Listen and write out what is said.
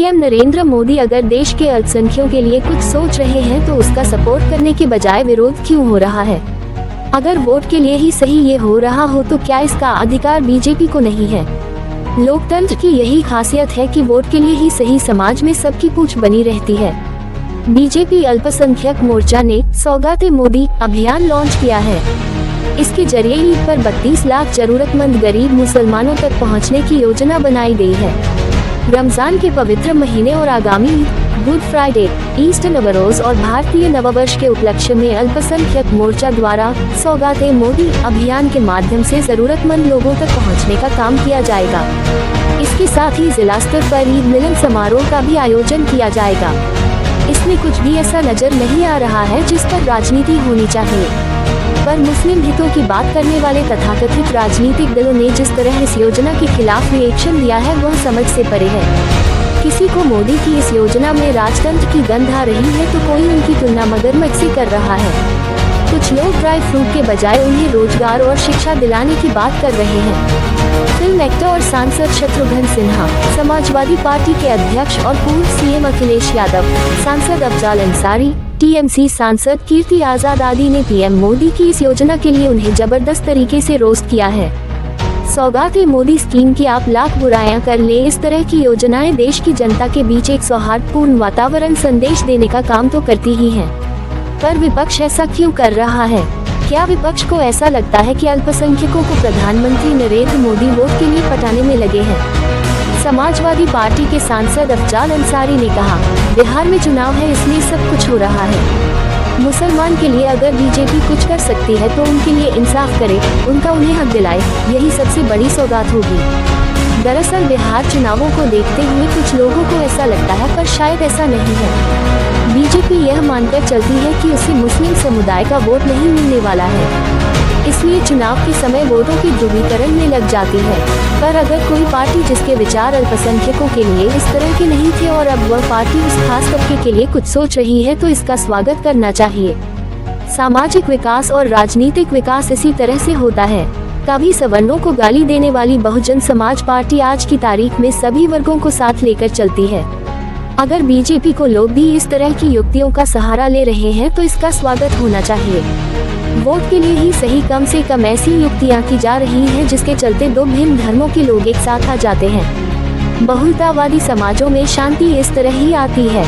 PM Narendra Modi अगर देश के अल्पसंख्यकों के लिए कुछ सोच रहे हैं तो उसका सपोर्ट करने के बजाय विरोध क्यों हो रहा है? अगर वोट के लिए ही सही ये हो रहा हो तो क्या इसका अधिकार बीजेपी को नहीं है? लोकतंत्र की यही खासियत है कि वोट के लिए ही सही समाज में सबकी पूछ बनी रहती है। बीजेपी अल्पसंख्यक मोर्चा ने सौगाते मोदी अभियान लॉन्च किया है। इसके जरिए ईद पर 32 लाख जरूरतमंद गरीब मुसलमानों तक पहुंचने की योजना बनाई गई है। रमजान के पवित्र महीने और आगामी गुड फ्राइडे, ईस्टर नवरोज और भारतीय नववर्ष के उपलक्ष्य में अल्पसंख्यक मोर्चा द्वारा सौगाते मोदी अभियान के माध्यम से जरूरतमंद लोगों तक पहुंचने का काम किया जाएगा। इसके साथ ही जिला स्तर पर ईद मिलन समारोह का भी आयोजन किया जाएगा। इसमें कुछ भी ऐसा नजर नहीं आ रहा है जिस पर राजनीति होनी चाहिए, पर मुस्लिम हितों की बात करने वाले तथाकथित राजनीतिक दलों ने जिस तरह इस योजना के खिलाफ रिएक्शन दिया है वह समझ से परे है। किसी को मोदी की इस योजना में राजतंत्र की गंध आ रही है तो कोई उनकी तुलना मगरमच्छ से कर रहा है। कुछ लोग ड्राई फ्रूट के बजाय उन्हें रोजगार और शिक्षा दिलाने की बात कर रहे हैं। फिल्म एक्टर और सांसद शत्रुघ्न सिन्हा, समाजवादी पार्टी के अध्यक्ष और पूर्व सीएम अखिलेश यादव, सांसद अफजाल अंसारी, टीएमसी सांसद कीर्ति आजाद आदि ने पीएम मोदी की इस योजना के लिए उन्हें जबरदस्त तरीके से रोस्ट किया है। सौगाते मोदी स्कीम की आप लाख बुराइयां कर ले, इस तरह की योजनाएं देश की जनता के बीच एक सौहार्दपूर्ण वातावरण संदेश देने का काम तो करती ही हैं। पर विपक्ष ऐसा क्यों कर रहा है? क्या विपक्ष को ऐसा लगता है कि अल्पसंख्यकों को प्रधानमंत्री नरेंद्र मोदी वोट के लिए पटाने में लगे हैं? समाजवादी पार्टी के सांसद अफजाल अंसारी ने कहा, बिहार में चुनाव है इसलिए सब कुछ हो रहा है। मुसलमान के लिए अगर बीजेपी कुछ कर सकती है तो उनके लिए इंसाफ करे, उनका उन्हें हक दिलाए, यही सबसे बड़ी सौगात होगी। दरअसल बिहार चुनावों को देखते हुए कुछ लोगों को ऐसा लगता है, पर शायद ऐसा नहीं है। बीजेपी यह मानकर चलती है कि उसे मुस्लिम समुदाय का वोट नहीं मिलने वाला है, इसलिए चुनाव के समय वोटों के ध्रुवीकरण में लग जाती है। पर अगर कोई पार्टी जिसके विचार अल्पसंख्यकों के लिए इस तरह के नहीं थे और अब वह पार्टी उस खास तबके के लिए कुछ सोच रही है तो इसका स्वागत करना चाहिए। सामाजिक विकास और राजनीतिक विकास इसी तरह से होता है। कभी सवर्णों को गाली देने वाली बहुजन समाज पार्टी आज की तारीख में सभी वर्गों को साथ लेकर चलती है। अगर बीजेपी को लोग भी इस तरह की युक्तियों का सहारा ले रहे हैं तो इसका स्वागत होना चाहिए। वोट के लिए ही सही कम से कम ऐसी युक्तियां की जा रही हैं जिसके चलते दो भिन्न धर्मों के लोग एक साथ आ जाते हैं। बहुलतावादी समाजों में शांति इस तरह ही आती है।